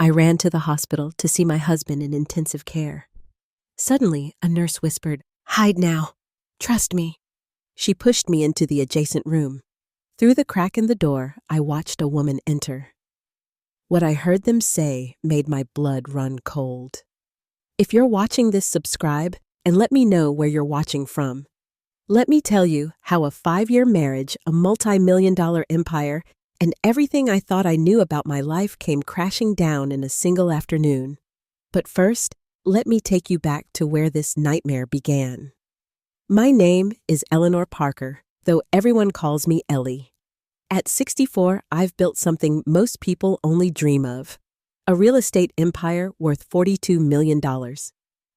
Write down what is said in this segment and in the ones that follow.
I ran to the hospital to see my husband in intensive care. Suddenly, a nurse whispered, "Hide now. Trust me." She pushed me into the adjacent room. Through the crack in the door, I watched a woman enter. What I heard them say made my blood run cold. If you're watching this, subscribe and let me know where you're watching from. Let me tell you how a 5-year marriage, a multi-million-dollar empire, and everything I thought I knew about my life came crashing down in a single afternoon. But first, let me take you back to where this nightmare began. My name is Eleanor Parker, though everyone calls me Ellie. At 64, I've built something most people only dream of: a real estate empire worth $42 million.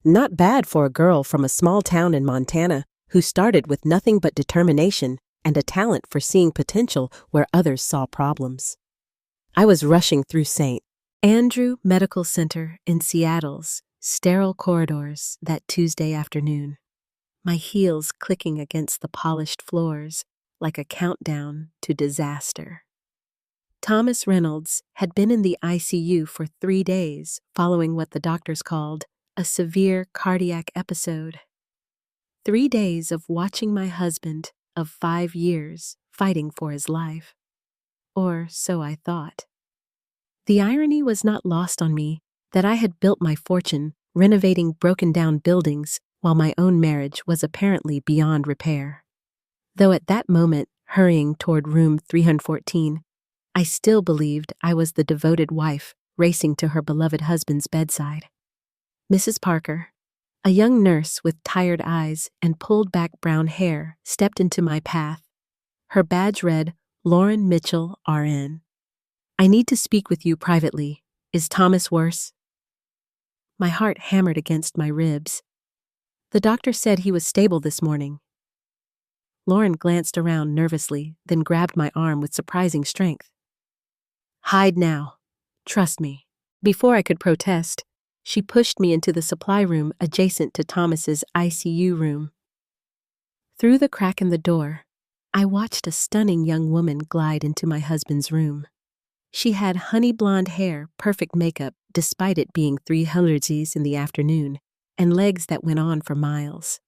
Not bad for a girl from a small town in Montana who started with nothing but determination and a talent for seeing potential where others saw problems. I was rushing through St. Andrew Medical Center in Seattle's sterile corridors that Tuesday afternoon, my heels clicking against the polished floors like a countdown to disaster. Thomas Reynolds had been in the ICU for 3 days following what the doctors called a severe cardiac episode. 3 days of watching my husband of 5 years fighting for his life. Or so I thought. The irony was not lost on me that I had built my fortune renovating broken-down buildings while my own marriage was apparently beyond repair. Though at that moment, hurrying toward room 314, I still believed I was the devoted wife racing to her beloved husband's bedside. Mrs. Parker, a young nurse with tired eyes and pulled-back brown hair, stepped into my path. Her badge read, "Lauren Mitchell, RN. I need to speak with you privately. Is Thomas worse?" My heart hammered against my ribs. The doctor said he was stable this morning. Lauren glanced around nervously, then grabbed my arm with surprising strength. "Hide now. Trust me." Before I could protest, she pushed me into the supply room adjacent to Thomas's ICU room. Through the crack in the door, I watched a stunning young woman glide into my husband's room. She had honey blonde hair, perfect makeup despite it being 300 Z's in the afternoon, and legs that went on for miles.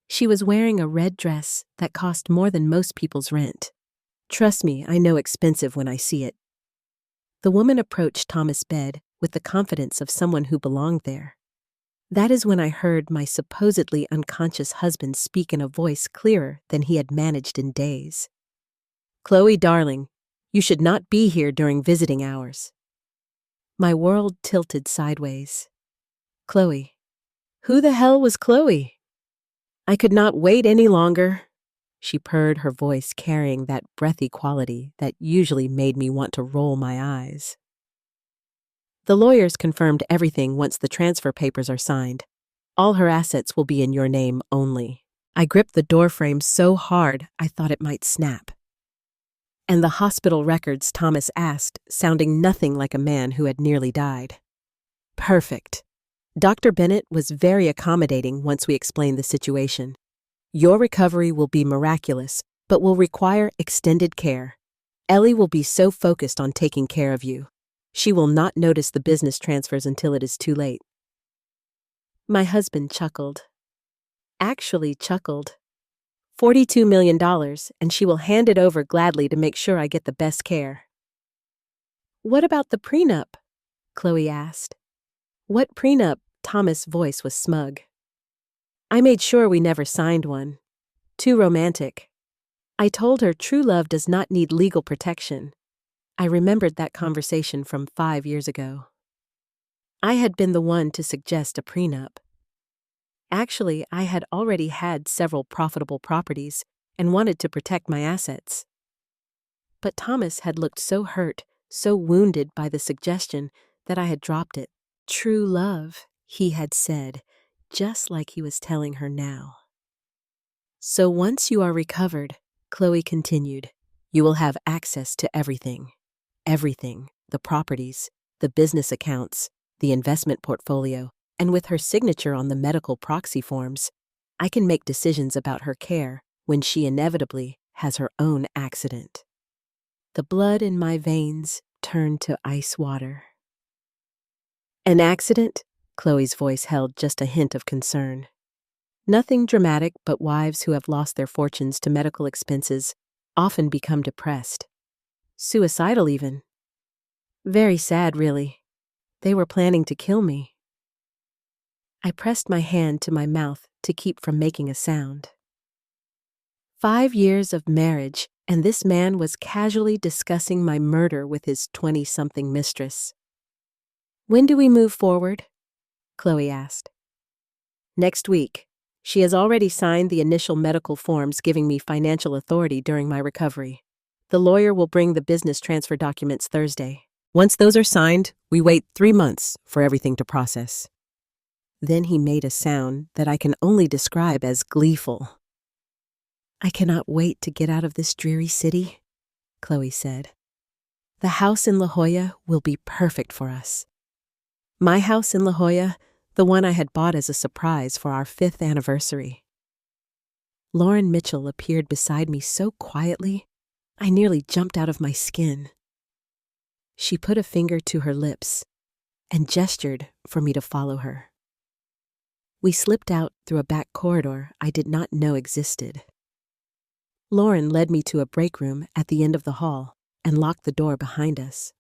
She was wearing a red dress that cost more than most people's rent. Trust me, I know expensive when I see it. The woman approached Thomas' bed with the confidence of someone who belonged there. That is when I heard my supposedly unconscious husband speak in a voice clearer than he had managed in days. "Chloe, darling, you should not be here during visiting hours." My world tilted sideways. Chloe. Who the hell was Chloe? I could not wait any longer. She purred, her voice carrying that breathy quality that usually made me want to roll my eyes. "The lawyers confirmed everything once the transfer papers are signed. All her assets will be in your name only." I gripped the doorframe so hard I thought it might snap. "And the hospital records?" Thomas asked, sounding nothing like a man who had nearly died. "Perfect. Dr. Bennett was very accommodating once we explained the situation. Your recovery will be miraculous, but will require extended care. Ellie will be so focused on taking care of you. She will not notice the business transfers until it is too late." My husband chuckled. Actually chuckled. $42 million, and she will hand it over gladly to make sure I get the best care. "What about the prenup?" Chloe asked. "What prenup?" Thomas' voice was smug. "I made sure we never signed one. Too romantic. I told her true love does not need legal protection." I remembered that conversation from 5 years ago. I had been the one to suggest a prenup. Actually, I had already had several profitable properties and wanted to protect my assets. But Thomas had looked so hurt, so wounded by the suggestion that I had dropped it. "True love," he had said, just like he was telling her now. "So once you are recovered," Chloe continued, "you will have access to everything. Everything, the properties, the business accounts, the investment portfolio, and with her signature on the medical proxy forms, I can make decisions about her care when she inevitably has her own accident." The blood in my veins turned to ice water. An accident? Chloe's voice held just a hint of concern. Nothing dramatic, but wives who have lost their fortunes to medical expenses often become depressed. Suicidal even. Very sad, really. They were planning to kill me. I pressed my hand to my mouth to keep from making a sound. 5 years of marriage, and this man was casually discussing my murder with his 20-something mistress. When do we move forward? Chloe asked. Next week. She has already signed the initial medical forms giving me financial authority during my recovery. The lawyer will bring the business transfer documents Thursday. Once those are signed, we wait 3 months for everything to process. Then he made a sound that I can only describe as gleeful. I cannot wait to get out of this dreary city, Chloe said. The house in La Jolla will be perfect for us. My house in La Jolla, the one I had bought as a surprise for our 5th anniversary. Lauren Mitchell appeared beside me so quietly, I nearly jumped out of my skin. She put a finger to her lips and gestured for me to follow her. We slipped out through a back corridor I did not know existed. Lauren led me to a break room at the end of the hall and locked the door behind us.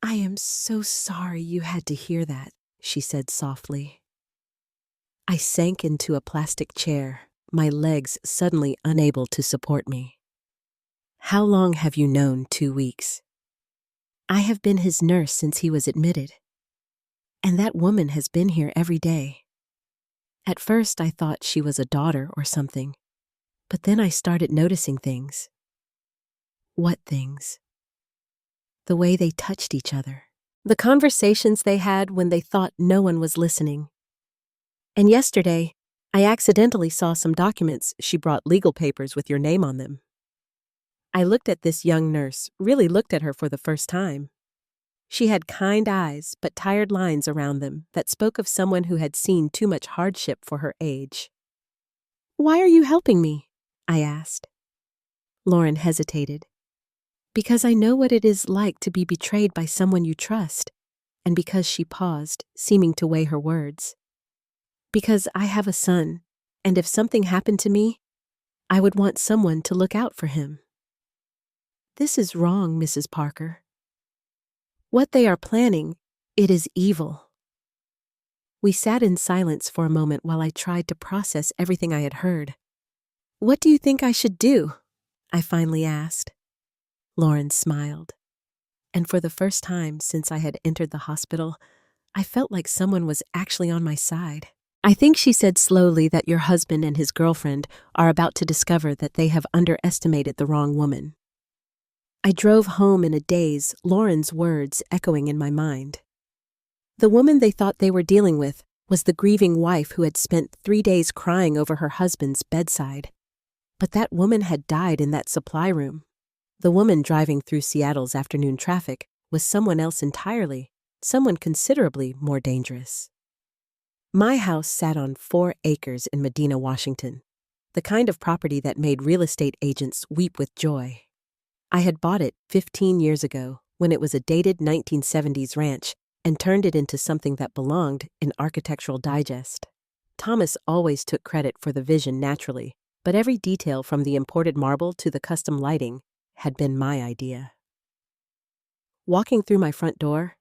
I am so sorry you had to hear that, she said softly. I sank into a plastic chair, my legs suddenly unable to support me. How long have you known 2 weeks? I have been his nurse since he was admitted. And that woman has been here every day. At first I thought she was a daughter or something, but then I started noticing things. What things? The way they touched each other. The conversations they had when they thought no one was listening. And yesterday, I accidentally saw some documents she brought, legal papers with your name on them. I looked at this young nurse, really looked at her for the first time. She had kind eyes but tired lines around them that spoke of someone who had seen too much hardship for her age. Why are you helping me? I asked. Lauren hesitated. Because I know what it is like to be betrayed by someone you trust, and because she paused, seeming to weigh her words. Because I have a son, and if something happened to me, I would want someone to look out for him. This is wrong, Mrs. Parker. What they are planning, it is evil. We sat in silence for a moment while I tried to process everything I had heard. What do you think I should do? I finally asked. Lauren smiled. And for the first time since I had entered the hospital, I felt like someone was actually on my side. I think she said slowly that your husband and his girlfriend are about to discover that they have underestimated the wrong woman. I drove home in a daze, Lauren's words echoing in my mind. The woman they thought they were dealing with was the grieving wife who had spent 3 days crying over her husband's bedside. But that woman had died in that supply room. The woman driving through Seattle's afternoon traffic was someone else entirely, someone considerably more dangerous. My house sat on 4 acres in Medina, Washington, the kind of property that made real estate agents weep with joy. I had bought it 15 years ago when it was a dated 1970s ranch and turned it into something that belonged in Architectural Digest. Thomas always took credit for the vision naturally, but every detail from the imported marble to the custom lighting had been my idea. Walking through my front door,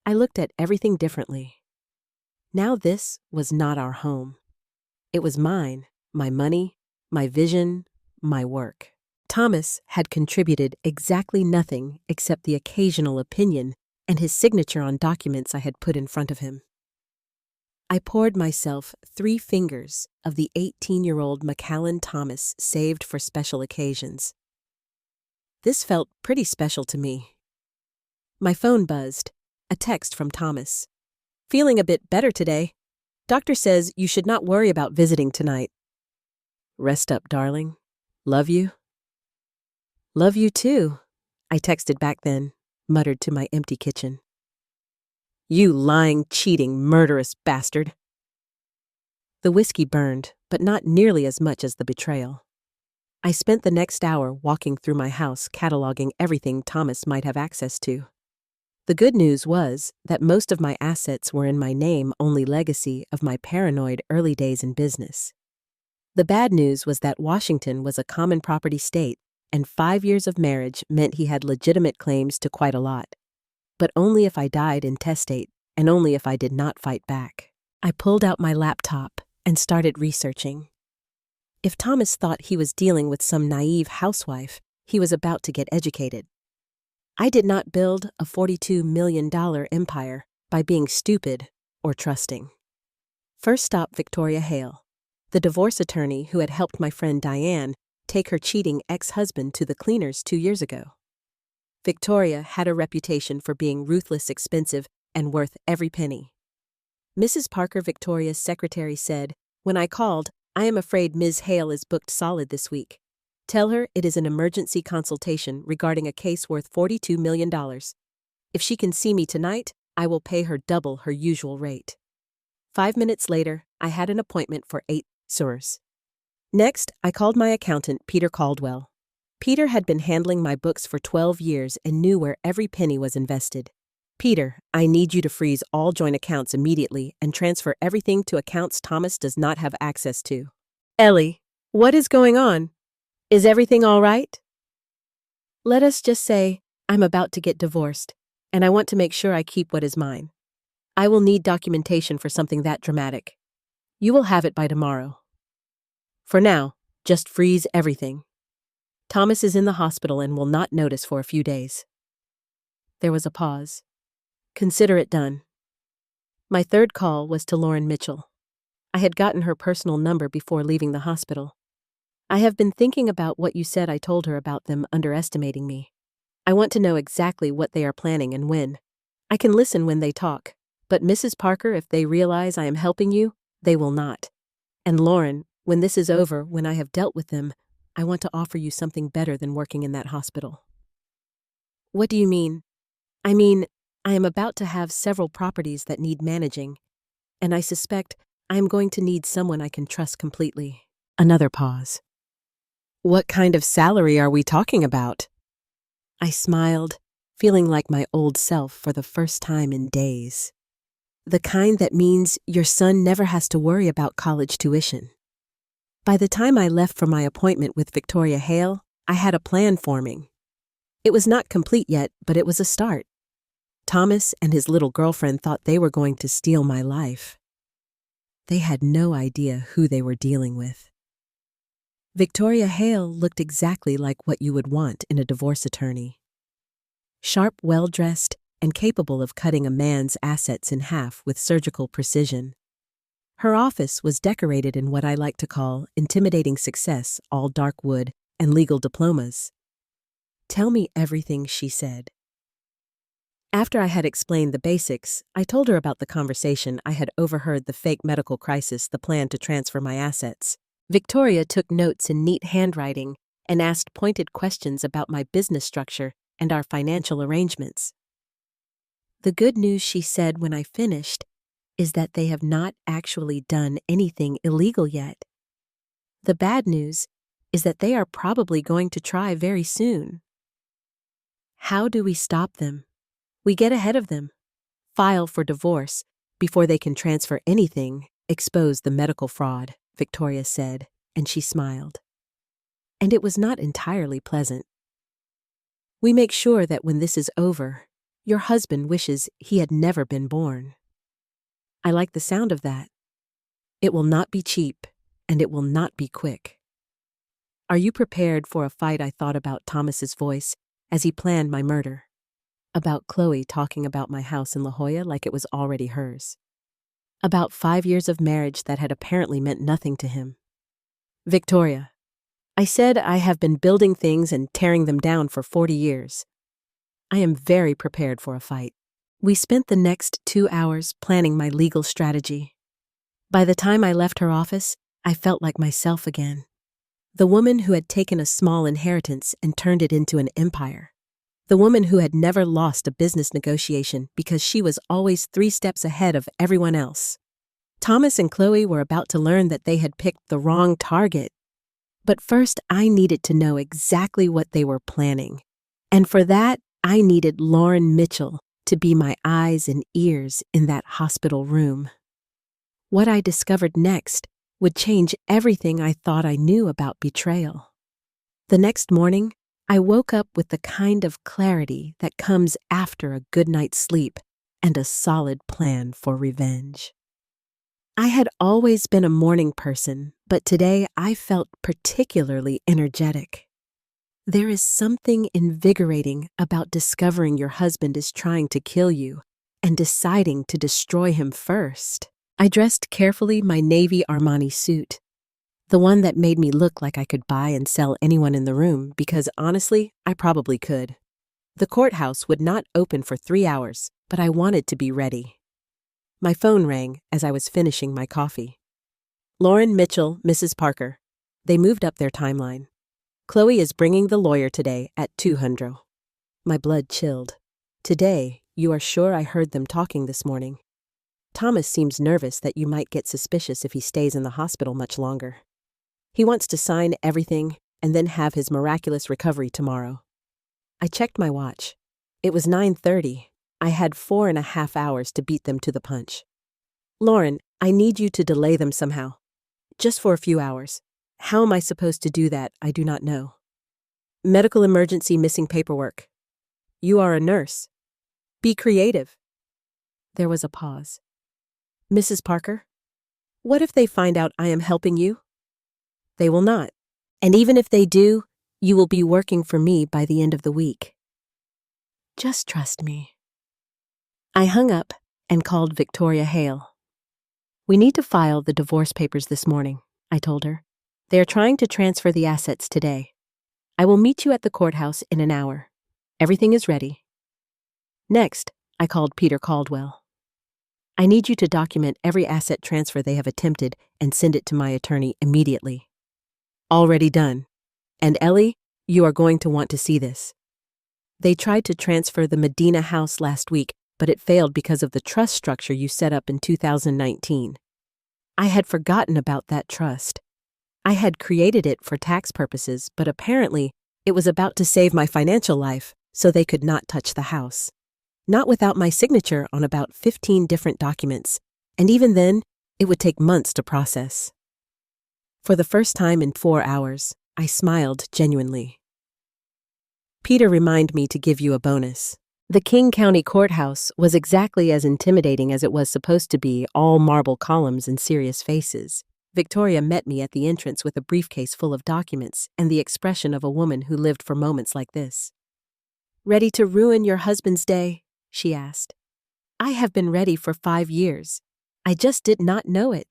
I looked at everything differently. Now this was not our home. It was mine, my money, my vision, my work. Thomas had contributed exactly nothing except the occasional opinion and his signature on documents I had put in front of him. I poured myself 3 fingers of the 18-year-old Macallan Thomas saved for special occasions. This felt pretty special to me. My phone buzzed, a text from Thomas. Feeling a bit better today. Doctor says you should not worry about visiting tonight. Rest up, darling. Love you. Love you too, I texted back then, muttered to my empty kitchen. You lying, cheating, murderous bastard. The whiskey burned, but not nearly as much as the betrayal. I spent the next hour walking through my house cataloging everything Thomas might have access to. The good news was that most of my assets were in my name, only legacy of my paranoid early days in business. The bad news was that Washington was a common property state, and 5 years of marriage meant he had legitimate claims to quite a lot. But only if I died intestate, and only if I did not fight back. I pulled out my laptop and started researching. If Thomas thought he was dealing with some naive housewife, he was about to get educated. I did not build a $42 million empire by being stupid or trusting. First stop, Victoria Hale, the divorce attorney who had helped my friend Diane take her cheating ex-husband to the cleaners 2 years ago. Victoria had a reputation for being ruthless, expensive, and worth every penny. Mrs. Parker, Victoria's secretary, said, "When I called, I am afraid Ms. Hale is booked solid this week. Tell her it is an emergency consultation regarding a case worth $42 million. If she can see me tonight, I will pay her double her usual rate." 5 minutes later, I had an appointment for 8 hours. Next, I called my accountant, Peter Caldwell. Peter had been handling my books for 12 years and knew where every penny was invested. "Peter, I need you to freeze all joint accounts immediately and transfer everything to accounts Thomas does not have access to." "Ellie, what is going on? Is everything all right?" "Let us just say I'm about to get divorced, and I want to make sure I keep what is mine. I will need documentation for something that dramatic. You will have it by tomorrow. For now, just freeze everything. Thomas is in the hospital and will not notice for a few days." There was a pause. "Consider it done." My third call was to Lauren Mitchell. I had gotten her personal number before leaving the hospital. "I have been thinking about what you said." I told her about them underestimating me. "I want to know exactly what they are planning and when. I can listen when they talk, but Mrs. Parker, if they realize I am helping you, they will not. And Lauren, when this is over, when I have dealt with them, I want to offer you something better than working in that hospital." "What do you mean?" "I mean, I am about to have several properties that need managing, and I suspect I am going to need someone I can trust completely." Another pause. "What kind of salary are we talking about?" I smiled, feeling like my old self for the first time in days. "The kind that means your son never has to worry about college tuition." By the time I left for my appointment with Victoria Hale, I had a plan forming. It was not complete yet, but it was a start. Thomas and his little girlfriend thought they were going to steal my life. They had no idea who they were dealing with. Victoria Hale looked exactly like what you would want in a divorce attorney. Sharp, well-dressed, and capable of cutting a man's assets in half with surgical precision. Her office was decorated in what I like to call intimidating success, all dark wood and legal diplomas. "Tell me everything," she said. After I had explained the basics, I told her about the conversation I had overheard, the fake medical crisis, the plan to transfer my assets. Victoria took notes in neat handwriting and asked pointed questions about my business structure and our financial arrangements. "The good news," she said when I finished, "is that they have not actually done anything illegal yet. The bad news is that they are probably going to try very soon." "How do we stop them?" "We get ahead of them. File for divorce before they can transfer anything, expose the medical fraud," Victoria said, and she smiled. And it was not entirely pleasant. "We make sure that when this is over, your husband wishes he had never been born." I like the sound of that. It will not be cheap, and it will not be quick. "Are you prepared for a fight?" I thought about Thomas's voice as he planned my murder. About Chloe talking about my house in La Jolla like it was already hers. About 5 years of marriage that had apparently meant nothing to him. "Victoria," I said, "I have been building things and tearing them down for 40 years. I am very prepared for a fight." We spent the next 2 hours planning my legal strategy. By the time I left her office, I felt like myself again. The woman who had taken a small inheritance and turned it into an empire. The woman who had never lost a business negotiation because she was always 3 steps ahead of everyone else. Thomas and Chloe were about to learn that they had picked the wrong target. But first, I needed to know exactly what they were planning. And for that, I needed Lauren Mitchell, to be my eyes and ears in that hospital room. What I discovered next would change everything I thought I knew about betrayal. The next morning, I woke up with the kind of clarity that comes after a good night's sleep and a solid plan for revenge. I had always been a morning person, but today I felt particularly energetic. There is something invigorating about discovering your husband is trying to kill you and deciding to destroy him first. I dressed carefully my navy Armani suit, the one that made me look like I could buy and sell anyone in the room because honestly, I probably could. The courthouse would not open for 3 hours, but I wanted to be ready. My phone rang as I was finishing my coffee. Lauren, Mitchell, Mrs. Parker. They moved up their timeline. Chloe is bringing the lawyer today at 200. My blood chilled. Today, you are sure I heard them talking this morning? Thomas seems nervous that you might get suspicious if he stays in the hospital much longer. He wants to sign everything and then have his miraculous recovery tomorrow. I checked my watch. It was 9:30. I had 4.5 hours to beat them to the punch. Lauren, I need you to delay them somehow. Just for a few hours. How am I supposed to do that? I do not know. Medical emergency missing paperwork. You are a nurse. Be creative. There was a pause. Mrs. Parker, what if they find out I am helping you? They will not. And even if they do, you will be working for me by the end of the week. Just trust me. I hung up and called Victoria Hale. We need to file the divorce papers this morning, I told her. They are trying to transfer the assets today. I will meet you at the courthouse in an hour. Everything is ready. Next, I called Peter Caldwell. I need you to document every asset transfer they have attempted and send it to my attorney immediately. Already done. And Ellie, you are going to want to see this. They tried to transfer the Medina house last week, but it failed because of the trust structure you set up in 2019. I had forgotten about that trust. I had created it for tax purposes, but apparently it was about to save my financial life, so they could not touch the house. Not without my signature on about 15 different documents, and even then, it would take months to process. For the first time in 4 hours, I smiled genuinely. Peter reminded me to give you a bonus. The King County Courthouse was exactly as intimidating as it was supposed to be, all marble columns and serious faces. Victoria met me at the entrance with a briefcase full of documents and the expression of a woman who lived for moments like this. Ready to ruin your husband's day? She asked. I have been ready for 5 years. I just did not know it.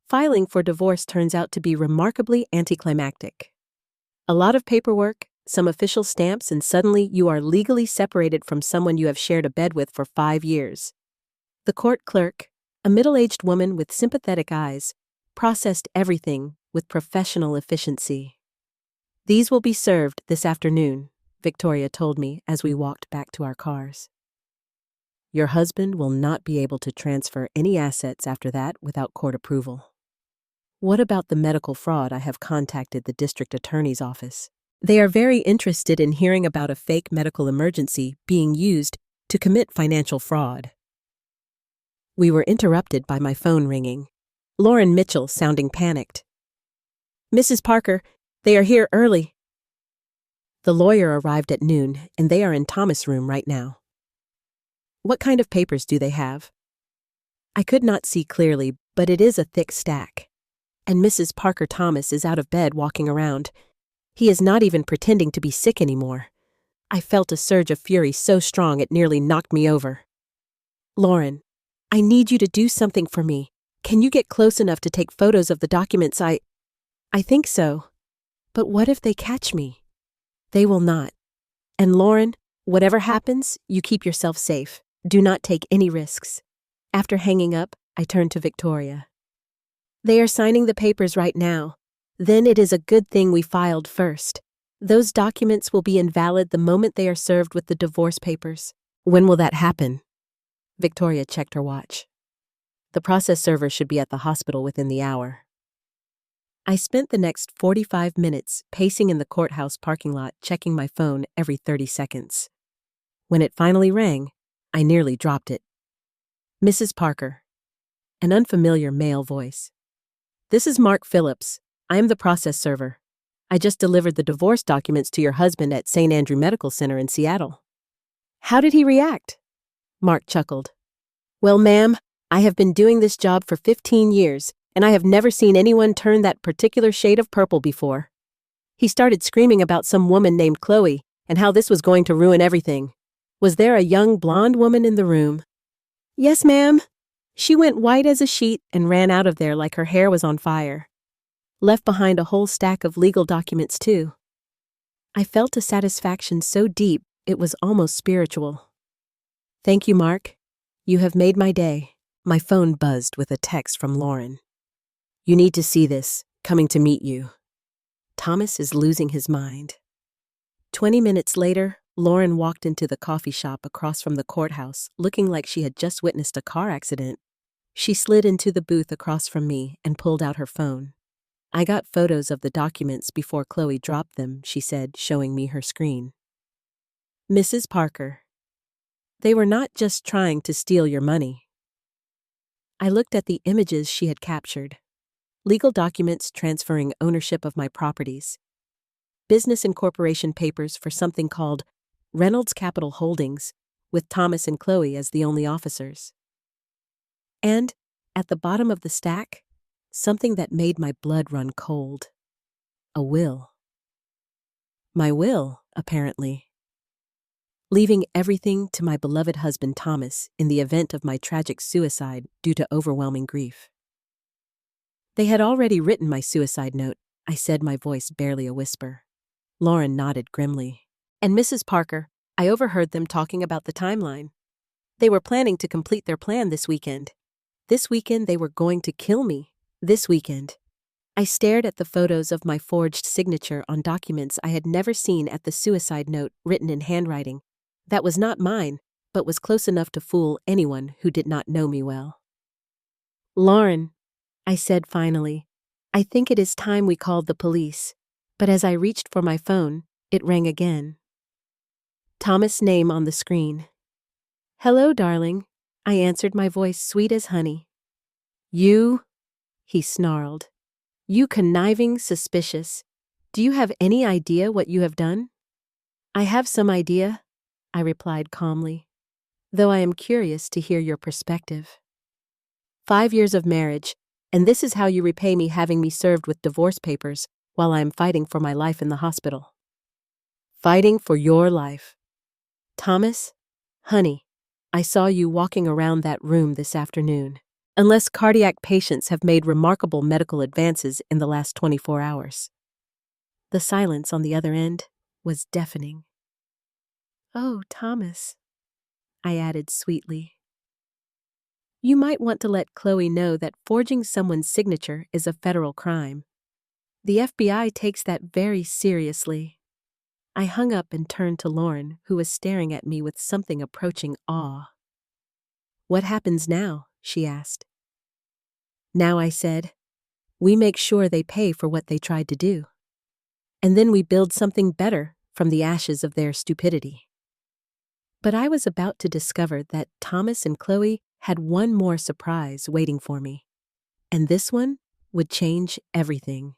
Filing for divorce turns out to be remarkably anticlimactic. A lot of paperwork, some official stamps, and suddenly you are legally separated from someone you have shared a bed with for 5 years. The court clerk, a middle-aged woman with sympathetic eyes, processed everything with professional efficiency. These will be served this afternoon, Victoria told me as we walked back to our cars. Your husband will not be able to transfer any assets after that without court approval. What about the medical fraud? I have contacted the district attorney's office. They are very interested in hearing about a fake medical emergency being used to commit financial fraud. We were interrupted by my phone ringing. Lauren Mitchell sounding panicked. Mrs. Parker, they are here early. The lawyer arrived at noon, and they are in Thomas' room right now. What kind of papers do they have? I could not see clearly, but it is a thick stack. And Mrs. Parker Thomas is out of bed walking around. He is not even pretending to be sick anymore. I felt a surge of fury so strong it nearly knocked me over. Lauren, I need you to do something for me. Can you get close enough to take photos of the documents? I think so. But what if they catch me? They will not. And Lauren, whatever happens, you keep yourself safe. Do not take any risks. After hanging up, I turned to Victoria. They are signing the papers right now. Then it is a good thing we filed first. Those documents will be invalid the moment they are served with the divorce papers. When will that happen? Victoria checked her watch. The process server should be at the hospital within the hour. I spent the next 45 minutes pacing in the courthouse parking lot, checking my phone every 30 seconds. When it finally rang, I nearly dropped it. Mrs. Parker. An unfamiliar male voice. This is Mark Phillips. I am the process server. I just delivered the divorce documents to your husband at St. Andrew Medical Center in Seattle. How did he react? Mark chuckled. Well, ma'am, I have been doing this job for 15 years, and I have never seen anyone turn that particular shade of purple before. He started screaming about some woman named Chloe and how this was going to ruin everything. Was there a young blonde woman in the room? Yes, ma'am. She went white as a sheet and ran out of there like her hair was on fire. Left behind a whole stack of legal documents, too. I felt a satisfaction so deep it was almost spiritual. Thank you, Mark. You have made my day. My phone buzzed with a text from Lauren. You need to see this. Coming to meet you. Thomas is losing his mind. 20 minutes later, Lauren walked into the coffee shop across from the courthouse, looking like she had just witnessed a car accident. She slid into the booth across from me and pulled out her phone. I got photos of the documents before Chloe dropped them, she said, showing me her screen. Mrs. Parker. They were not just trying to steal your money. I looked at the images she had captured. Legal documents transferring ownership of my properties. Business incorporation papers for something called Reynolds Capital Holdings, with Thomas and Chloe as the only officers. And, at the bottom of the stack, something that made my blood run cold. A will. My will, apparently. Leaving everything to my beloved husband Thomas in the event of my tragic suicide due to overwhelming grief. They had already written my suicide note, I said, my voice barely a whisper. Lauren nodded grimly. And Mrs. Parker, I overheard them talking about the timeline. They were planning to complete their plan this weekend. This weekend they were going to kill me. This weekend. I stared at the photos of my forged signature on documents I had never seen at the suicide note written in handwriting. That was not mine, but was close enough to fool anyone who did not know me well. Lauren, I said finally, I think it is time we called the police. But as I reached for my phone, it rang again. Thomas' name on the screen. Hello, darling, I answered, my voice sweet as honey. You? He snarled. You conniving, suspicious. Do you have any idea what you have done? I have some idea, I replied calmly, though I am curious to hear your perspective. 5 years of marriage, and this is how you repay me, having me served with divorce papers while I am fighting for my life in the hospital. Fighting for your life. Thomas, honey, I saw you walking around that room this afternoon. Unless cardiac patients have made remarkable medical advances in the last 24 hours. The silence on the other end was deafening. Oh, Thomas, I added sweetly. You might want to let Chloe know that forging someone's signature is a federal crime. The FBI takes that very seriously. I hung up and turned to Lauren, who was staring at me with something approaching awe. What happens now? She asked. Now, I said, we make sure they pay for what they tried to do. And then we build something better from the ashes of their stupidity. But I was about to discover that Thomas and Chloe had one more surprise waiting for me. And this one would change everything.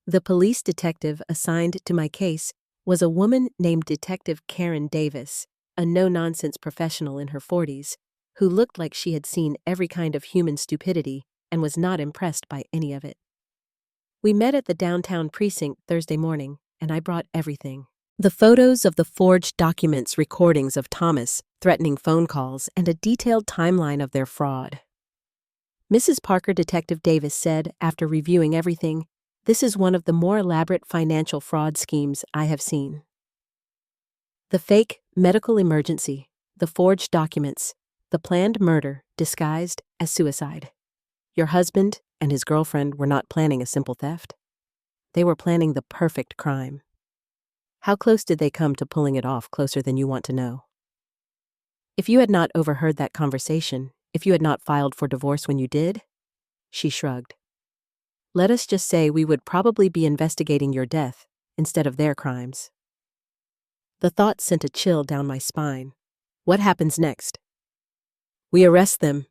The police detective assigned to my case was a woman named Detective Karen Davis, a no-nonsense professional in her 40s, who looked like she had seen every kind of human stupidity and was not impressed by any of it. We met at the downtown precinct Thursday morning, and I brought everything. The photos of the forged documents, recordings of Thomas, threatening phone calls, and a detailed timeline of their fraud. Mrs. Parker, Detective Davis said, after reviewing everything, this is one of the more elaborate financial fraud schemes I have seen. The fake medical emergency, the forged documents, the planned murder disguised as suicide. Your husband and his girlfriend were not planning a simple theft. They were planning the perfect crime. How close did they come to pulling it off? Closer than you want to know. If you had not overheard that conversation, if you had not filed for divorce when you did, she shrugged. Let us just say we would probably be investigating your death instead of their crimes. The thought sent a chill down my spine. What happens next? We arrest them.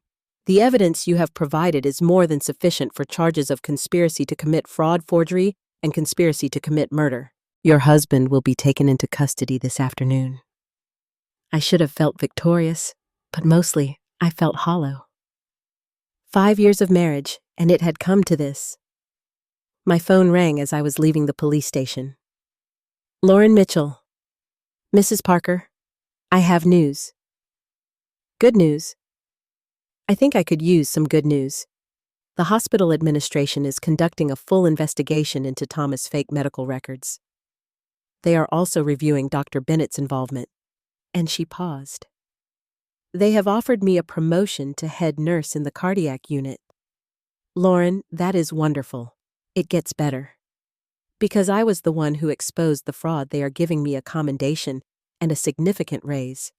The evidence you have provided is more than sufficient for charges of conspiracy to commit fraud, forgery, and conspiracy to commit murder. Your husband will be taken into custody this afternoon. I should have felt victorious, but mostly I felt hollow. 5 years of marriage, and it had come to this. My phone rang as I was leaving the police station. Lauren Mitchell. Mrs. Parker, I have news. Good news? I think I could use some good news. The hospital administration is conducting a full investigation into Thomas' fake medical records. They are also reviewing Dr. Bennett's involvement. And she paused. They have offered me a promotion to head nurse in the cardiac unit. Lauren, that is wonderful. It gets better. Because I was the one who exposed the fraud, they are giving me a commendation and a significant raise.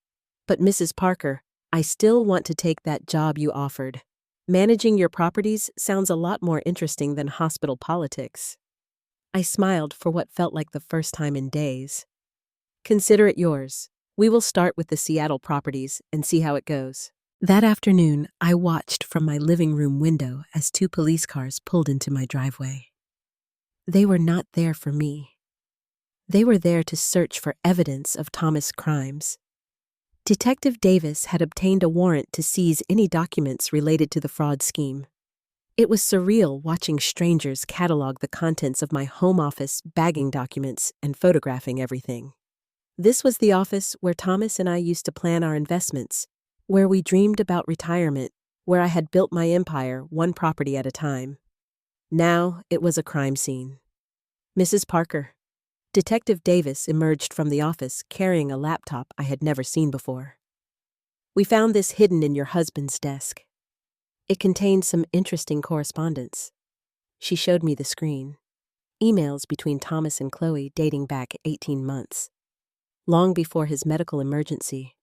But Mrs. Parker, I still want to take that job you offered. Managing your properties sounds a lot more interesting than hospital politics. I smiled for what felt like the first time in days. Consider it yours. We will start with the Seattle properties and see how it goes. That afternoon, I watched from my living room window as 2 police cars pulled into my driveway. They were not there for me. They were there to search for evidence of Thomas' crimes. Detective Davis had obtained a warrant to seize any documents related to the fraud scheme. It was surreal watching strangers catalog the contents of my home office, bagging documents, and photographing everything. This was the office where Thomas and I used to plan our investments, where we dreamed about retirement, where I had built my empire one property at a time. Now it was a crime scene. Mrs. Parker. Detective Davis emerged from the office carrying a laptop I had never seen before. We found this hidden in your husband's desk. It contained some interesting correspondence. She showed me the screen. Emails between Thomas and Chloe dating back 18 months. Long before his medical emergency.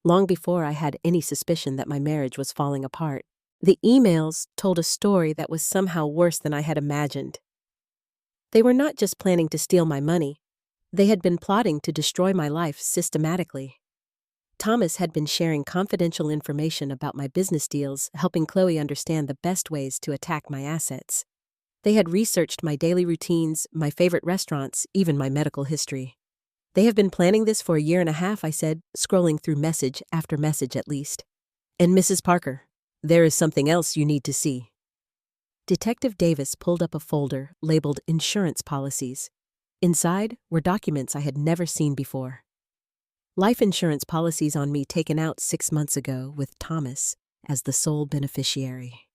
Long before I had any suspicion that my marriage was falling apart. The emails told a story that was somehow worse than I had imagined. They were not just planning to steal my money. They had been plotting to destroy my life systematically. Thomas had been sharing confidential information about my business deals, helping Chloe understand the best ways to attack my assets. They had researched my daily routines, my favorite restaurants, even my medical history. They have been planning this for 1.5 years, I said, scrolling through message after message at least. And Mrs. Parker, there is something else you need to see. Detective Davis pulled up a folder labeled Insurance Policies. Inside were documents I had never seen before. Life insurance policies on me taken out 6 months ago with Thomas as the sole beneficiary.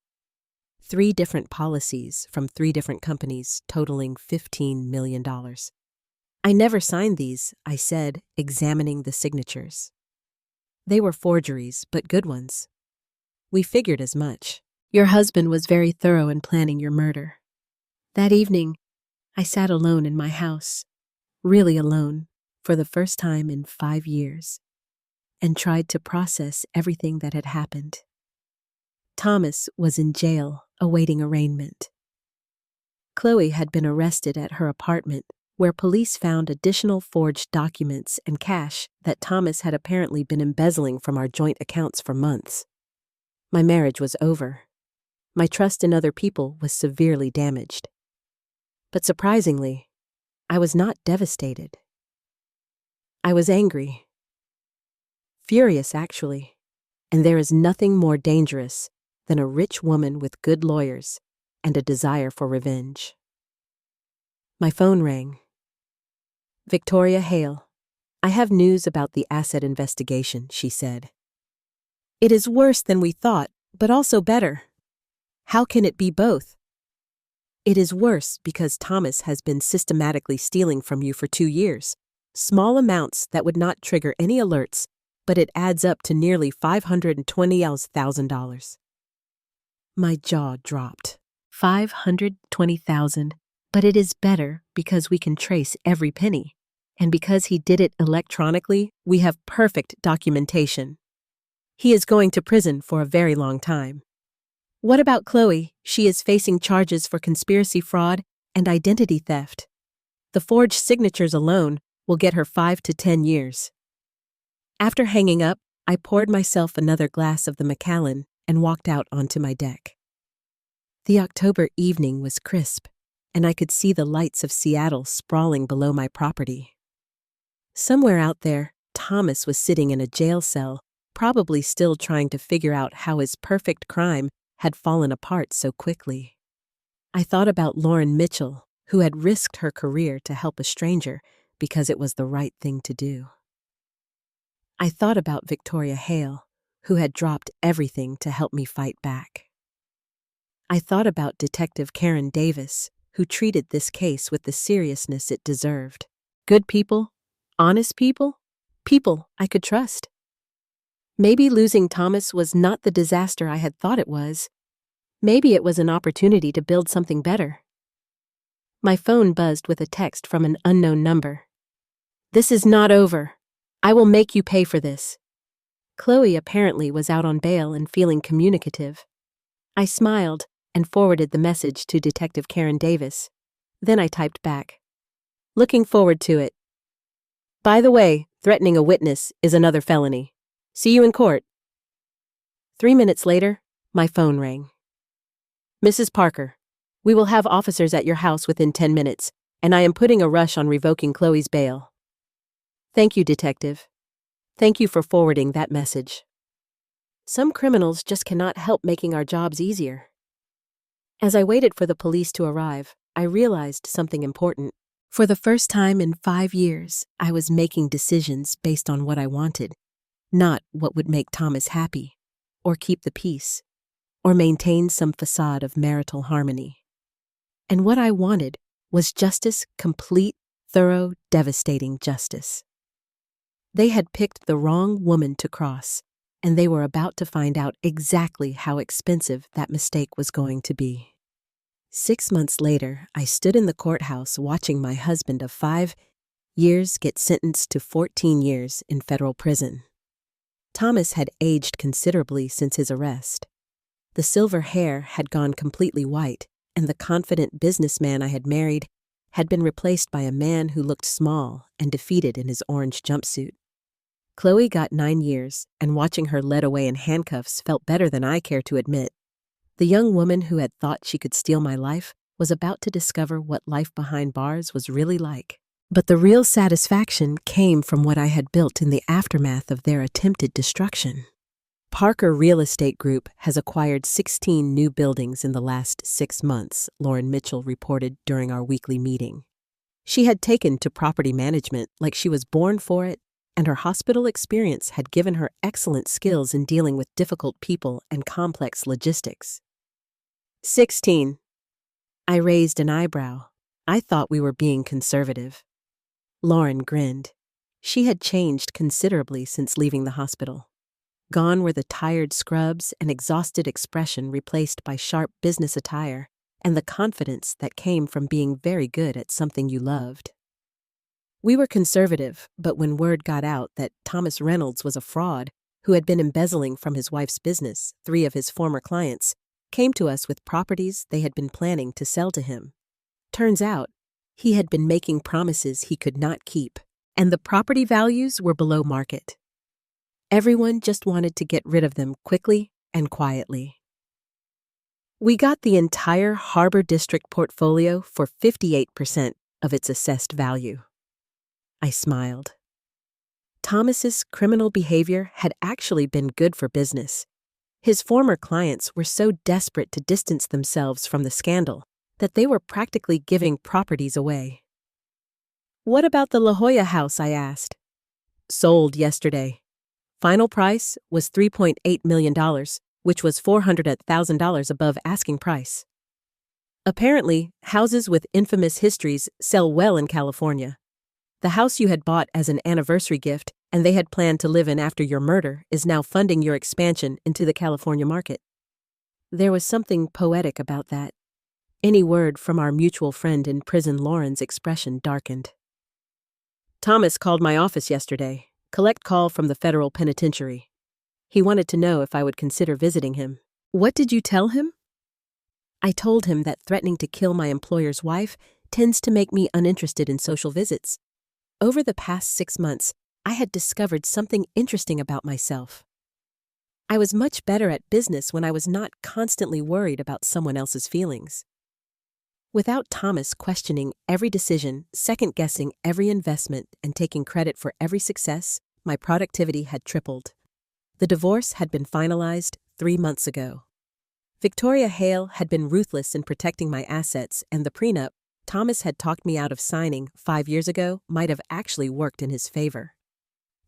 3 different policies from 3 different companies totaling $15 million. I never signed these, I said, examining the signatures. They were forgeries, but good ones. We figured as much. Your husband was very thorough in planning your murder. That evening, I sat alone in my house, really alone, for the first time in 5 years, and tried to process everything that had happened. Thomas was in jail, awaiting arraignment. Chloe had been arrested at her apartment, where police found additional forged documents and cash that Thomas had apparently been embezzling from our joint accounts for months. My marriage was over. My trust in other people was severely damaged. But surprisingly, I was not devastated. I was angry. Furious, actually. And there is nothing more dangerous than a rich woman with good lawyers and a desire for revenge. My phone rang. Victoria Hale, I have news about the asset investigation, she said. It is worse than we thought, but also better. How can it be both? It is worse because Thomas has been systematically stealing from you for 2 years. Small amounts that would not trigger any alerts, but it adds up to nearly $520,000. My jaw dropped. $520,000, but it is better because we can trace every penny. And because he did it electronically, we have perfect documentation. He is going to prison for a very long time. What about Chloe? She is facing charges for conspiracy fraud and identity theft. The forged signatures alone will get her 5 to 10 years. After hanging up, I poured myself another glass of the Macallan and walked out onto my deck. The October evening was crisp, and I could see the lights of Seattle sprawling below my property. Somewhere out there, Thomas was sitting in a jail cell, probably still trying to figure out how his perfect crime had fallen apart so quickly. I thought about Lauren Mitchell, who had risked her career to help a stranger because it was the right thing to do. I thought about Victoria Hale, who had dropped everything to help me fight back. I thought about Detective Karen Davis, who treated this case with the seriousness it deserved. Good people, honest people, people I could trust. Maybe losing Thomas was not the disaster I had thought it was. Maybe it was an opportunity to build something better. My phone buzzed with a text from an unknown number. "This is not over. I will make you pay for this." Chloe apparently was out on bail and feeling communicative. I smiled and forwarded the message to Detective Karen Davis. Then I typed back, "Looking forward to it. By the way, threatening a witness is another felony. See you in court." 3 minutes later, my phone rang. "Mrs. Parker, we will have officers at your house within 10 minutes, and I am putting a rush on revoking Chloe's bail." "Thank you, Detective. Thank you for forwarding that message. Some criminals just cannot help making our jobs easier." As I waited for the police to arrive, I realized something important. For the first time in 5 years, I was making decisions based on what I wanted, not what would make Thomas happy, or keep the peace, or maintain some facade of marital harmony. And what I wanted was justice, complete, thorough, devastating justice. They had picked the wrong woman to cross, and they were about to find out exactly how expensive that mistake was going to be. 6 months later, I stood in the courthouse watching my husband of 5 years get sentenced to 14 years in federal prison. Thomas had aged considerably since his arrest. The silver hair had gone completely white, and the confident businessman I had married had been replaced by a man who looked small and defeated in his orange jumpsuit. Chloe got 9 years, and watching her led away in handcuffs felt better than I care to admit. The young woman who had thought she could steal my life was about to discover what life behind bars was really like. But the real satisfaction came from what I had built in the aftermath of their attempted destruction. Parker Real Estate Group has acquired 16 new buildings in the last 6 months, Lauren Mitchell reported during our weekly meeting. She had taken to property management like she was born for it, and her hospital experience had given her excellent skills in dealing with difficult people and complex logistics. 16. I raised an eyebrow. I thought we were being conservative. Lauren grinned. She had changed considerably since leaving the hospital. Gone were the tired scrubs and exhausted expression replaced by sharp business attire and the confidence that came from being very good at something you loved. We were conservative, but when word got out that Thomas Reynolds was a fraud who had been embezzling from his wife's business, 3 of his former clients came to us with properties they had been planning to sell to him. Turns out, he had been making promises he could not keep, and the property values were below market. Everyone just wanted to get rid of them quickly and quietly. We got the entire Harbor District portfolio for 58% of its assessed value. I smiled. Thomas's criminal behavior had actually been good for business. His former clients were so desperate to distance themselves from the scandal that they were practically giving properties away. "What about the La Jolla house?" I asked. "Sold yesterday. Final price was $3.8 million, which was $400,000 above asking price. Apparently, houses with infamous histories sell well in California. The house you had bought as an anniversary gift and they had planned to live in after your murder is now funding your expansion into the California market." There was something poetic about that. Any word from our mutual friend in prison, Lauren's expression darkened. "Thomas called my office yesterday. Collect call from the federal penitentiary. He wanted to know if I would consider visiting him." "What did you tell him?" "I told him that threatening to kill my employer's wife tends to make me uninterested in social visits. Over the past 6 months, I had discovered something interesting about myself. I was much better at business when I was not constantly worried about someone else's feelings. Without Thomas questioning every decision, second-guessing every investment, and taking credit for every success, my productivity had tripled. The divorce had been finalized 3 months ago. Victoria Hale had been ruthless in protecting my assets, and the prenup Thomas had talked me out of signing 5 years ago might have actually worked in his favor.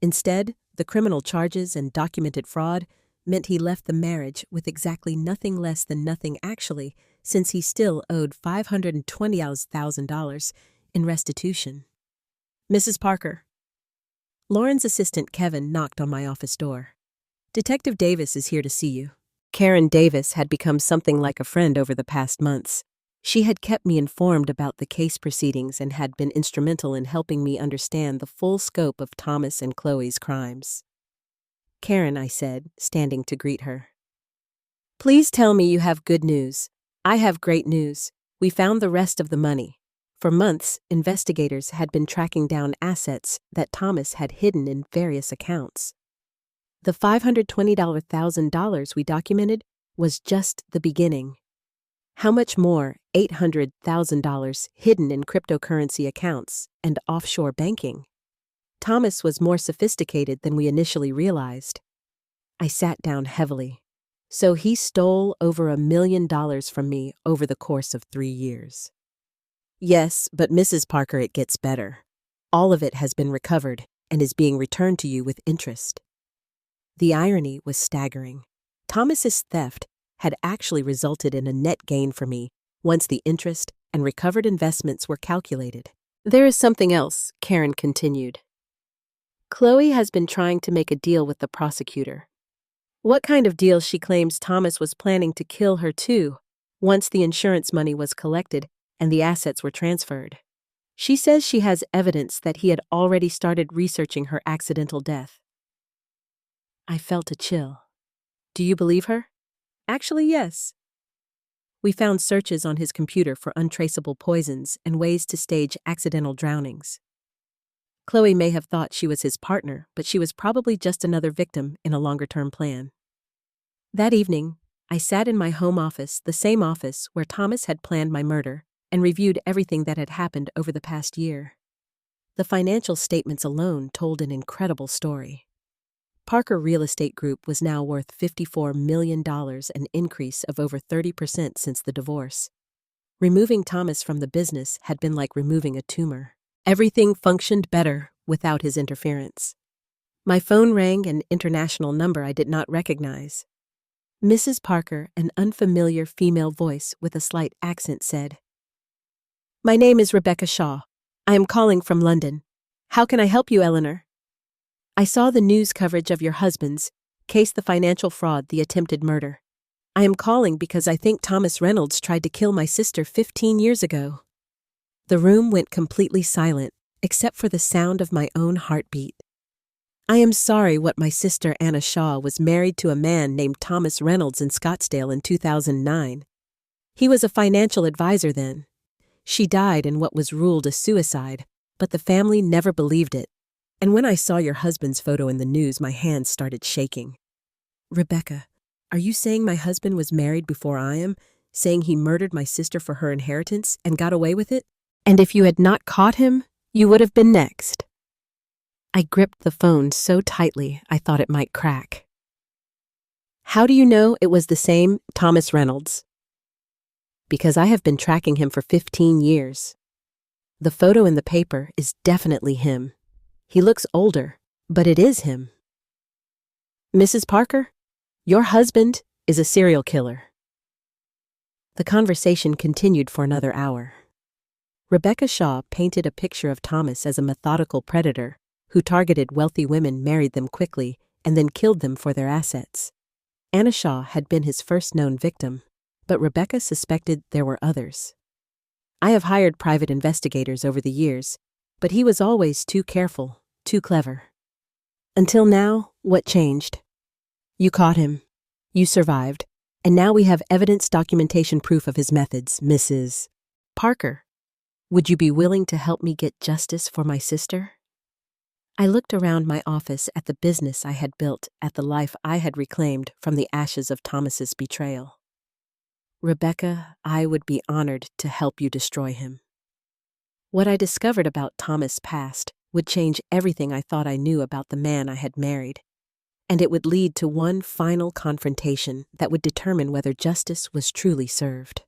Instead, the criminal charges and documented fraud meant he left the marriage with exactly nothing less than nothing actually, since he still owed $520,000 in restitution. Mrs. Parker. Lauren's assistant Kevin knocked on my office door. Detective Davis is here to see you. Karen Davis had become something like a friend over the past months. She had kept me informed about the case proceedings and had been instrumental in helping me understand the full scope of Thomas and Chloe's crimes. Karen, I said, standing to greet her. Please tell me you have good news. I have great news. We found the rest of the money. For months, investigators had been tracking down assets that Thomas had hidden in various accounts. The $520,000 we documented was just the beginning. How much more $800,000 hidden in cryptocurrency accounts and offshore banking? Thomas was more sophisticated than we initially realized. I sat down heavily. So he stole over $1 million from me over the course of 3 years. Yes, but Mrs. Parker, it gets better. All of it has been recovered and is being returned to you with interest. The irony was staggering. Thomas's theft had actually resulted in a net gain for me once the interest and recovered investments were calculated. There is something else, Karen continued. Chloe has been trying to make a deal with the prosecutor. What kind of deal she claims Thomas was planning to kill her too, once the insurance money was collected and the assets were transferred. She says she has evidence that he had already started researching her accidental death. I felt a chill. Do you believe her? Actually, yes. We found searches on his computer for untraceable poisons and ways to stage accidental drownings. Chloe may have thought she was his partner, but she was probably just another victim in a longer-term plan. That evening, I sat in my home office, the same office where Thomas had planned my murder, and reviewed everything that had happened over the past year. The financial statements alone told an incredible story. Parker Real Estate Group was now worth $54 million, an increase of over 30% since the divorce. Removing Thomas from the business had been like removing a tumor. Everything functioned better without his interference. My phone rang an international number I did not recognize. Mrs. Parker, an unfamiliar female voice with a slight accent, said, "My name is Rebecca Shaw. I am calling from London. How can I help you, Eleanor?" "I saw the news coverage of your husband's case, the financial fraud, the attempted murder. I am calling because I think Thomas Reynolds tried to kill my sister 15 years ago." The room went completely silent, except for the sound of my own heartbeat. I am sorry what my sister Anna Shaw was married to a man named Thomas Reynolds in Scottsdale in 2009. He was a financial advisor then. She died in what was ruled a suicide, but the family never believed it. And when I saw your husband's photo in the news, my hands started shaking. Rebecca, are you saying my husband was married before I am, saying he murdered my sister for her inheritance and got away with it? And if you had not caught him, you would have been next. I gripped the phone so tightly I thought it might crack. How do you know it was the same Thomas Reynolds? Because I have been tracking him for 15 years. The photo in the paper is definitely him. He looks older, but it is him. Mrs. Parker, your husband is a serial killer. The conversation continued for another hour. Rebecca Shaw painted a picture of Thomas as a methodical predator who targeted wealthy women, married them quickly, and then killed them for their assets. Anna Shaw had been his first known victim, but Rebecca suspected there were others. I have hired private investigators over the years, but he was always too careful, too clever. Until now, what changed? You caught him. You survived. And now we have evidence, documentation, proof of his methods, Mrs. Parker. Would you be willing to help me get justice for my sister? I looked around my office at the business I had built, at the life I had reclaimed from the ashes of Thomas's betrayal. Rebecca, I would be honored to help you destroy him. What I discovered about Thomas' past would change everything I thought I knew about the man I had married, and it would lead to one final confrontation that would determine whether justice was truly served.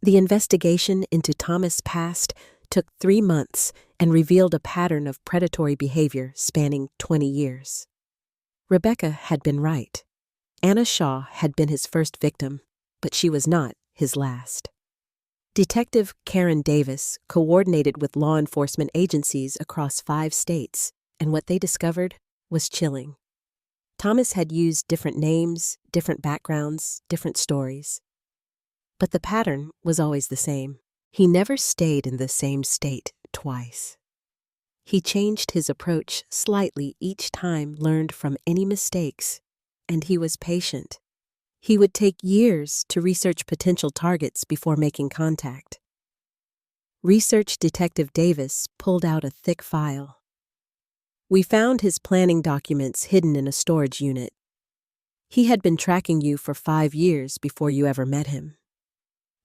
The investigation into Thomas' past took 3 months and revealed a pattern of predatory behavior spanning 20 years. Rebecca had been right. Anna Shaw had been his first victim, but she was not his last. Detective Karen Davis coordinated with law enforcement agencies across 5 states, and what they discovered was chilling. Thomas had used different names, different backgrounds, different stories. But the pattern was always the same. He never stayed in the same state twice. He changed his approach slightly each time, learned from any mistakes, and he was patient. He would take years to research potential targets before making contact. Research Detective Davis pulled out a thick file. We found his planning documents hidden in a storage unit. He had been tracking you for 5 years before you ever met him.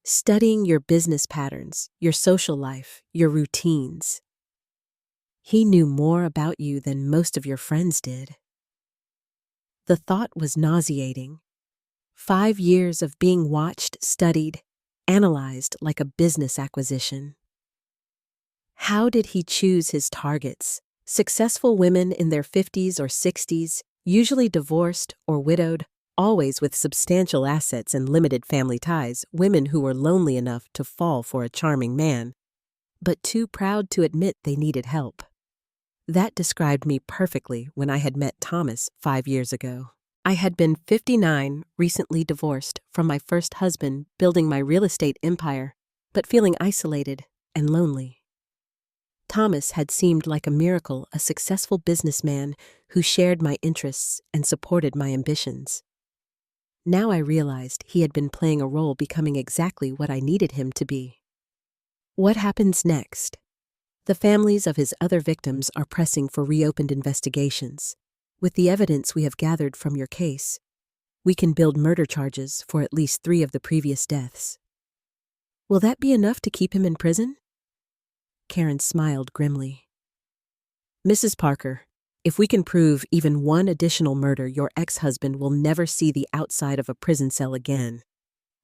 Studying your business patterns, your social life, your routines. He knew more about you than most of your friends did. The thought was nauseating. 5 years of being watched, studied, analyzed like a business acquisition. How did he choose his targets? Successful women in their 50s or 60s, usually divorced or widowed, always with substantial assets and limited family ties, women who were lonely enough to fall for a charming man, but too proud to admit they needed help. That described me perfectly when I had met Thomas 5 years ago. I had been 59, recently divorced from my first husband, building my real estate empire, but feeling isolated and lonely. Thomas had seemed like a miracle, a successful businessman who shared my interests and supported my ambitions. Now I realized he had been playing a role becoming exactly what I needed him to be. What happens next? The families of his other victims are pressing for reopened investigations. With the evidence we have gathered from your case, we can build murder charges for at least 3 of the previous deaths. Will that be enough to keep him in prison? Karen smiled grimly. Mrs. Parker, if we can prove even one additional murder, your ex-husband will never see the outside of a prison cell again.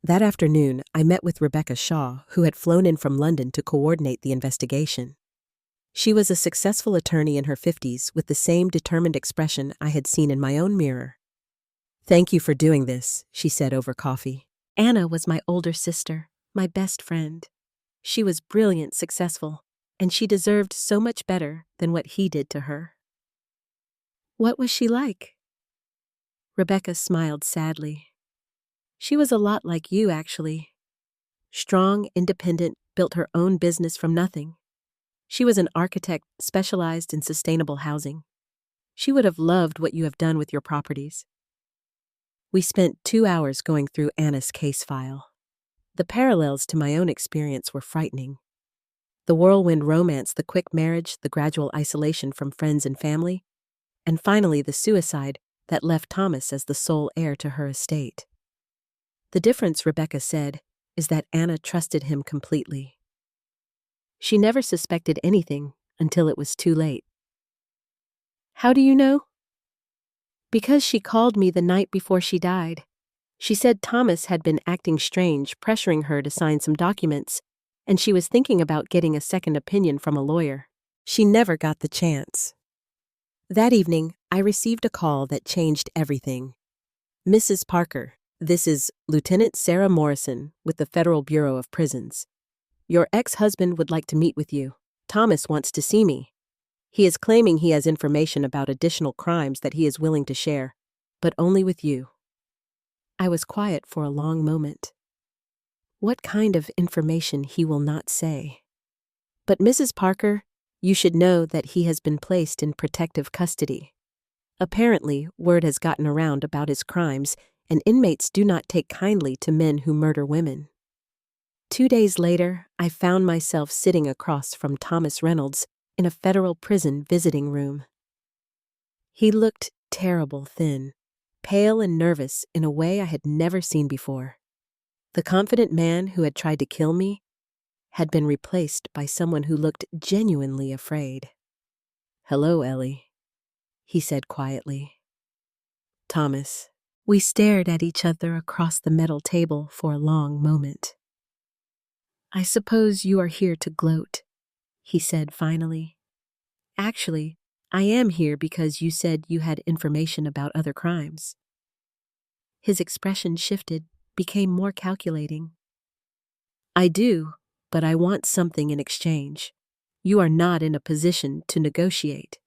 That afternoon, I met with Rebecca Shaw, who had flown in from London to coordinate the investigation. She was a successful attorney in her 50s with the same determined expression I had seen in my own mirror. Thank you for doing this, she said over coffee. Anna was my older sister, my best friend. She was brilliant, successful, and she deserved so much better than what he did to her. What was she like? Rebecca smiled sadly. She was a lot like you, actually. Strong, independent, built her own business from nothing. She was an architect specialized in sustainable housing. She would have loved what you have done with your properties. We spent 2 hours going through Anna's case file. The parallels to my own experience were frightening. The whirlwind romance, the quick marriage, the gradual isolation from friends and family, and finally the suicide that left Thomas as the sole heir to her estate. The difference, Rebecca said, is that Anna trusted him completely. She never suspected anything until it was too late. How do you know? Because she called me the night before she died. She said Thomas had been acting strange, pressuring her to sign some documents, and she was thinking about getting a second opinion from a lawyer. She never got the chance. That evening, I received a call that changed everything. Mrs. Parker, this is Lieutenant Sarah Morrison with the Federal Bureau of Prisons. Your ex-husband would like to meet with you. Thomas wants to see me. He is claiming he has information about additional crimes that he is willing to share, but only with you. I was quiet for a long moment. What kind of information he will not say? But Mrs. Parker, you should know that he has been placed in protective custody. Apparently, word has gotten around about his crimes, and inmates do not take kindly to men who murder women. 2 days later, I found myself sitting across from Thomas Reynolds in a federal prison visiting room. He looked terrible thin, pale and nervous in a way I had never seen before. The confident man who had tried to kill me had been replaced by someone who looked genuinely afraid. "Hello, Ellie," he said quietly. "Thomas." We stared at each other across the metal table for a long moment. "I suppose you are here to gloat," he said finally. "Actually, I am here because you said you had information about other crimes." His expression shifted, became more calculating. "I do, but I want something in exchange. You are not in a position to negotiate."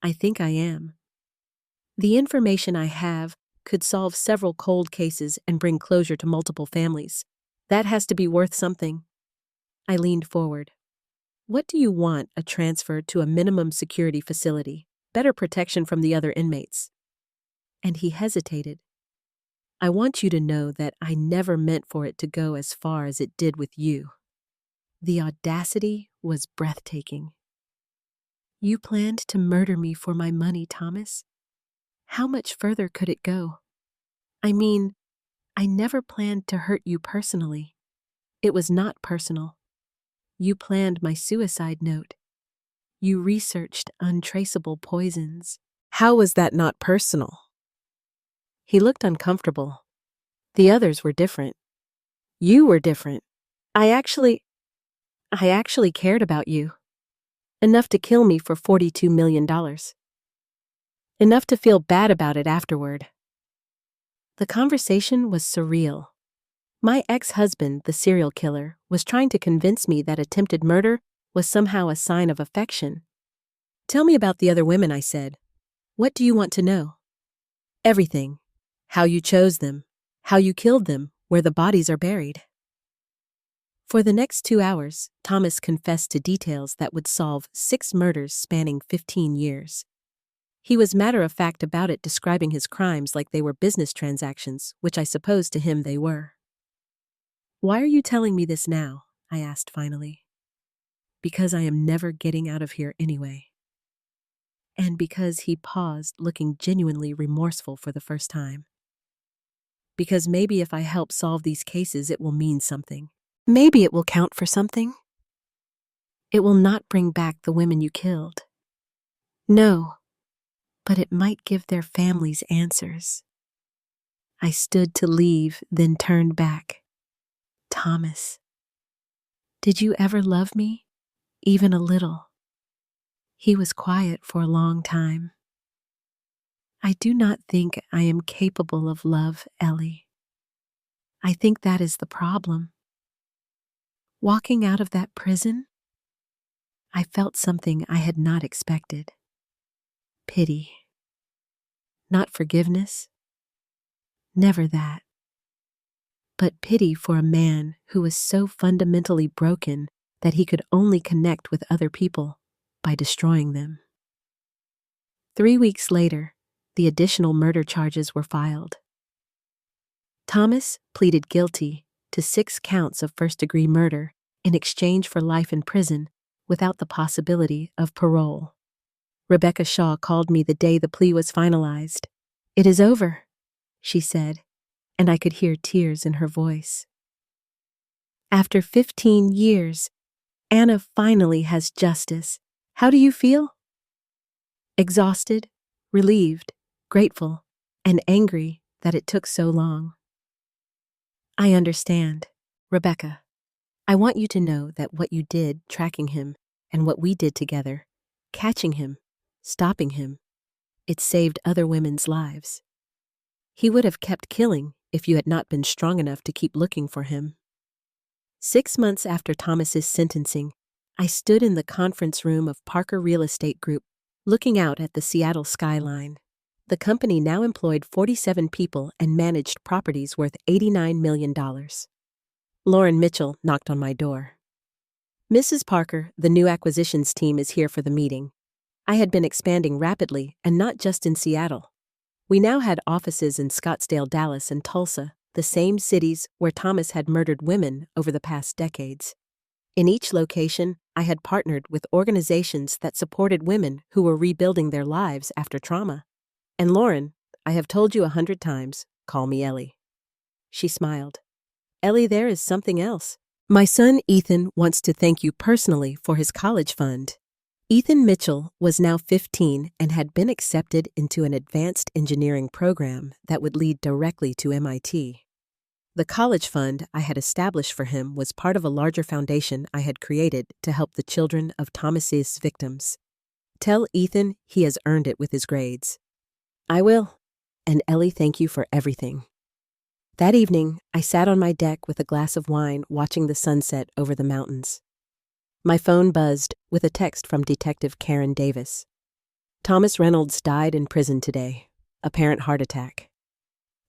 "I think I am. The information I have could solve several cold cases and bring closure to multiple families. That has to be worth something." I leaned forward. "What do you want? A transfer to a minimum security facility, better protection from the other inmates?" And he hesitated. "I want you to know that I never meant for it to go as far as it did with you." The audacity was breathtaking. "You planned to murder me for my money, Thomas? How much further could it go? I mean, I never planned to hurt you personally. It was not personal. You planned my suicide note. You researched untraceable poisons. How was that not personal?" He looked uncomfortable. "The others were different. You were different. I actually cared about you. Enough to kill me for $42 million. Enough to feel bad about it afterward." The conversation was surreal. My ex-husband, the serial killer, was trying to convince me that attempted murder was somehow a sign of affection. "Tell me about the other women," I said. "What do you want to know?" "Everything. How you chose them, how you killed them, where the bodies are buried." For the next 2 hours, Thomas confessed to details that would solve 6 murders spanning 15 years. He was matter-of-fact about it, describing his crimes like they were business transactions, which I suppose to him they were. "Why are you telling me this now?" I asked finally. "Because I am never getting out of here anyway." And because he paused, looking genuinely remorseful for the first time. "Because maybe if I help solve these cases, it will mean something. Maybe it will count for something. It will not bring back the women you killed. No, but it might give their families answers." I stood to leave, then turned back. "Thomas, did you ever love me? Even a little?" He was quiet for a long time. "I do not think I am capable of love, Ellie. I think that is the problem. Walking out of that prison, I felt something I had not expected. Pity. Not forgiveness. Never that. But pity for a man who was so fundamentally broken that he could only connect with other people by destroying them." 3 weeks later, the additional murder charges were filed. Thomas pleaded guilty to 6 counts of first-degree murder in exchange for life in prison without the possibility of parole. Rebecca Shaw called me the day the plea was finalized. "It is over," she said, and I could hear tears in her voice. "After 15 years, Anna finally has justice. How do you feel?" "Exhausted, relieved, grateful, and angry that it took so long." "I understand. Rebecca, I want you to know that what you did tracking him and what we did together, catching him, stopping him, it saved other women's lives. He would have kept killing if you had not been strong enough to keep looking for him." 6 months after Thomas's sentencing, I stood in the conference room of Parker Real Estate Group, looking out at the Seattle skyline. The company now employed 47 people and managed properties worth $89 million. Lauren Mitchell knocked on my door. "Mrs. Parker, the new acquisitions team is here for the meeting." I had been expanding rapidly, and not just in Seattle. We now had offices in Scottsdale, Dallas, and Tulsa, the same cities where Thomas had murdered women over the past decades. In each location, I had partnered with organizations that supported women who were rebuilding their lives after trauma. And Lauren, I have told you 100 times, call me Ellie. She smiled. Ellie, there is something else. My son Ethan wants to thank you personally for his college fund. Ethan Mitchell was now 15 and had been accepted into an advanced engineering program that would lead directly to MIT. The college fund I had established for him was part of a larger foundation I had created to help the children of Thomas's victims. Tell Ethan he has earned it with his grades. I will. And Ellie, thank you for everything. That evening, I sat on my deck with a glass of wine watching the sunset over the mountains. My phone buzzed with a text from Detective Karen Davis. Thomas Reynolds died in prison today. Apparent heart attack.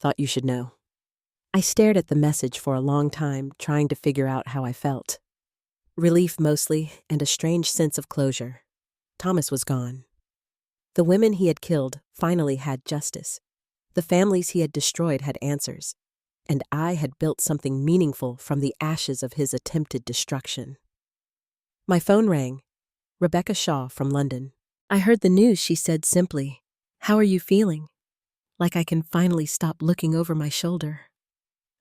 Thought you should know. I stared at the message for a long time, trying to figure out how I felt. Relief mostly, and a strange sense of closure. Thomas was gone. The women he had killed finally had justice. The families he had destroyed had answers. And I had built something meaningful from the ashes of his attempted destruction. My phone rang. Rebecca Shaw from London. I heard the news. She said simply, "How are you feeling?" Like I can finally stop looking over my shoulder.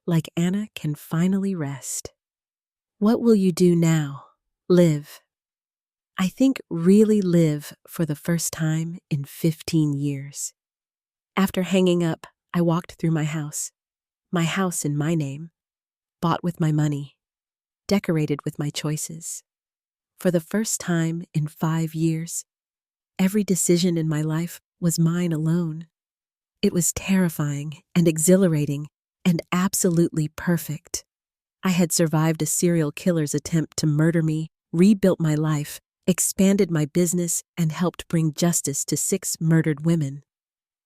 Like Anna can finally rest. What will you do now? Live. I think really live for the first time in 15 years. After hanging up, I walked through my house in my name, bought with my money, decorated with my choices. For the first time in 5 years, every decision in my life was mine alone. It was terrifying and exhilarating and absolutely perfect. I had survived a serial killer's attempt to murder me, rebuilt my life, expanded my business, and helped bring justice to 6 murdered women.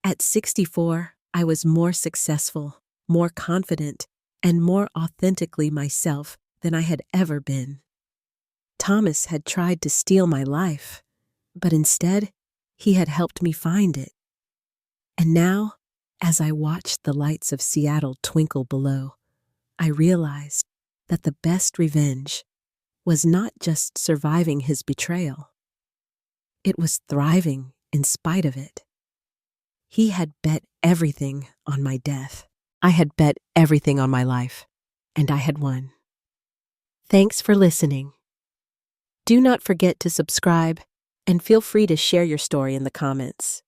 At 64, I was more successful, more confident, and more authentically myself than I had ever been. Thomas had tried to steal my life, but instead, he had helped me find it. And now, as I watched the lights of Seattle twinkle below, I realized that the best revenge was not just surviving his betrayal. It was thriving in spite of it. He had bet everything on my death. I had bet everything on my life, and I had won. Thanks for listening. Do not forget to subscribe and feel free to share your story in the comments.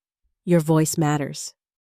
Your voice matters.